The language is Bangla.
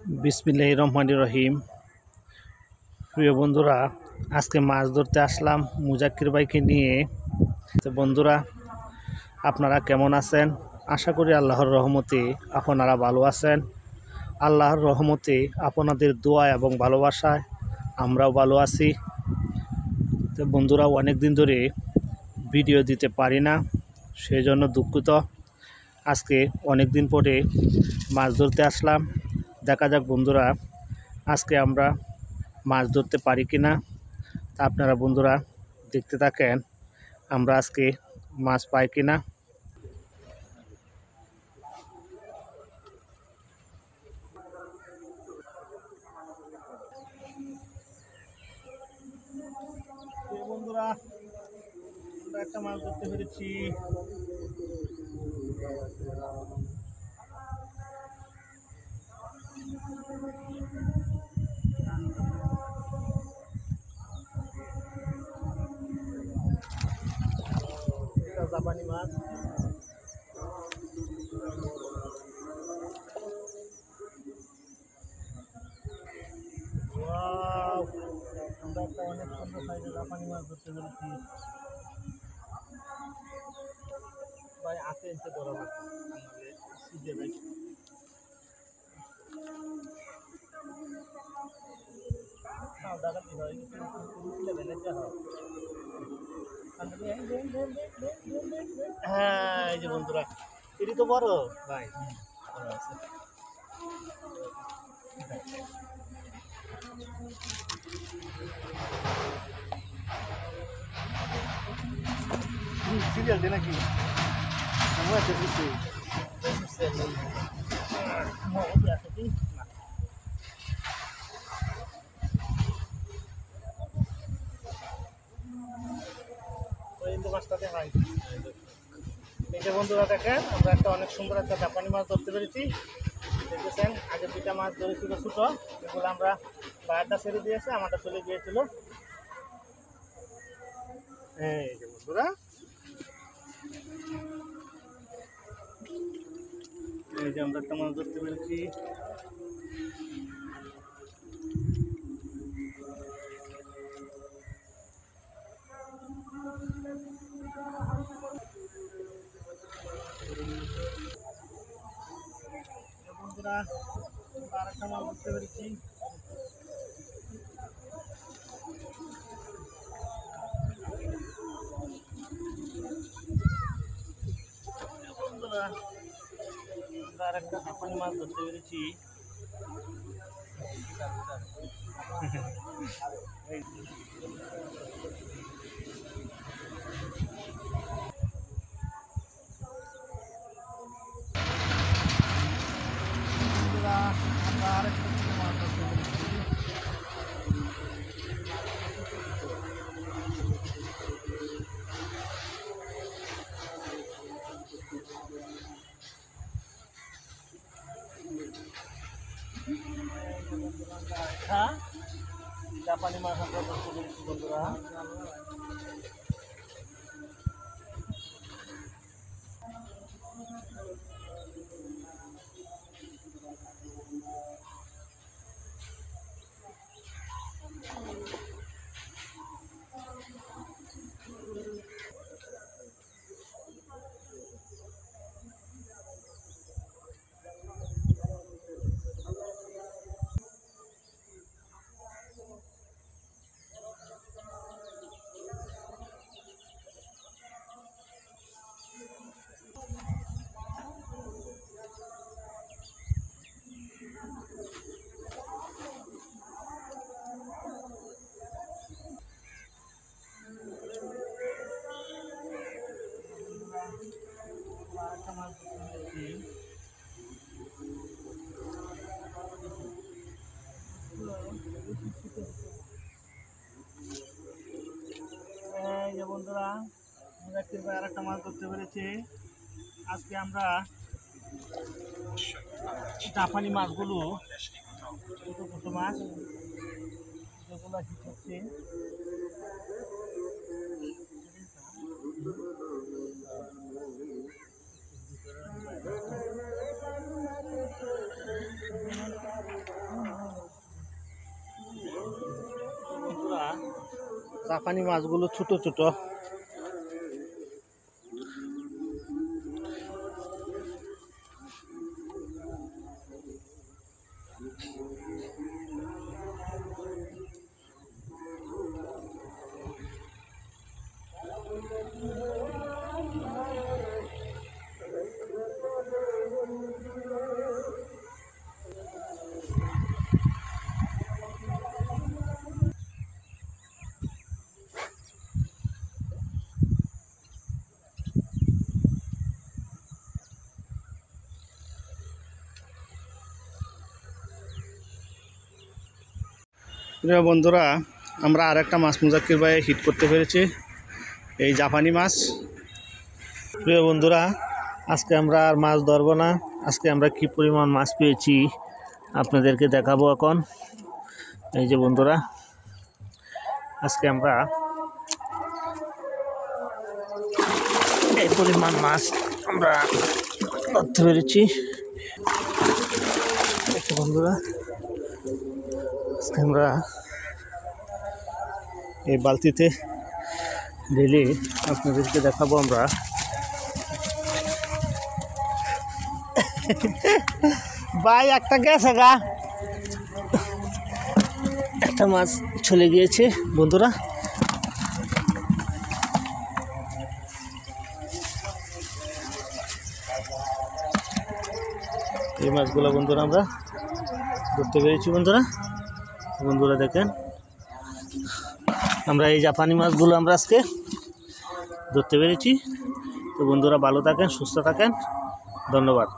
বিসমিল্লাহির রহমানির রহিম। প্রিয় বন্ধুরা, আজকে মাছ ধরতে আসলাম মুজাক্কির ভাইকে নিয়ে। তো বন্ধুরা, আপনারা কেমন আছেন? আশা করি আল্লাহর রহমতে আপনারা ভালো আছেন। আল্লাহর রহমতে আপনাদের দোয়া এবং ভালোবাসায় আমরাও ভালো আছি। তো বন্ধুরা, অনেক দিন ধরে ভিডিও দিতে পারি না, সেই জন্য দুঃখিত। আজকে অনেক দিন পরে মাছ ধরতে আসলাম। দেখা যাক বন্ধুরা, আজকে আমরা মাছ ধরতে পারি কি না। তা আপনারা বন্ধুরা দেখতে থাকেন, আমরা আজকে মাছ পাই কি না। বন্ধুরা, আমরা একটা মাছ ধরতে পেরেছি। জাপানি মাছ। আমরা একটা অনেক সুন্দর সাইজের জাপানি মাছ ধরতে পেরেছি। ভাই আঁকে এসে ধরা লাগবে সিজে ভাই। হ্যাঁ, এই যে বন্ধুরা, এটি তো বড় ভাই। সিরিয়াল দে নাকি? আমরা দেখেছি এই যে বন্ধুরা দেখেন, আমরা একটা অনেক সুন্দর একটা জাপানি মাছ ধরতে পেরেছি। দেখেছেন, আগে দুইটা মাছ ধরেছিল ছোট, এগুলো আমরা বাইরটা ছেড়ে দিয়েছে, আমারটা চলে গিয়েছিল। এই যে বন্ধুরা, এই যে আমরা একটা মাছ ধরতে পেরেছি। বন্ধুরা, আর একটা মাছ ধরতে পেরেছি। বন্ধুরা, আর একটা জাপানি মাছ ধরতে পেরেছি। আমরা আরেকটা মাছ ধরতে পেরেছি। জাপানি মাছ আমরা ধরতে পেরেছি বন্ধুরা। এই যে বন্ধুরা, আমরা আর একটা মাছ ধরতে পেরেছি। আজকে আমরা জাপানি মাছগুলো, ছোটো ছোটো মাছ যেগুলো হিট হচ্ছে, জাপানি মাছগুলো ছোট ছোট। প্রিয় বন্ধুরা, আমরা আরেকটা মাছ মুজাক্কির ভাই হিট করতে পেরেছি, এই জাপানি মাছ। প্রিয় বন্ধুরা, আজকে আমরা আর মাছ ধরবো না। আজকে আমরা কি পরিমাণ মাছ পেয়েছি আপনাদেরকে দেখাবো এখন। এই যে বন্ধুরা, আজকে আমরা এই পরিমাণ মাছ আমরা ধরতে পেরেছি। বন্ধুরা, আজকে আমরা এই বালতিতে ঢেলে আপনাদেরকে দেখাবো আমরা। ভাই একটা গেছে গা, একটা মাছ চলে গিয়েছে বন্ধুরা। এই মাছগুলো বন্ধুরা আমরা ধরতে পেরেছি। বন্ধুরা দেখেন, আমরা এই জাপানি মাছগুলো আমরা আজকে ধরতে পেরেছি। তো বন্ধুরা, ভালো থাকেন, সুস্থ থাকেন, ধন্যবাদ।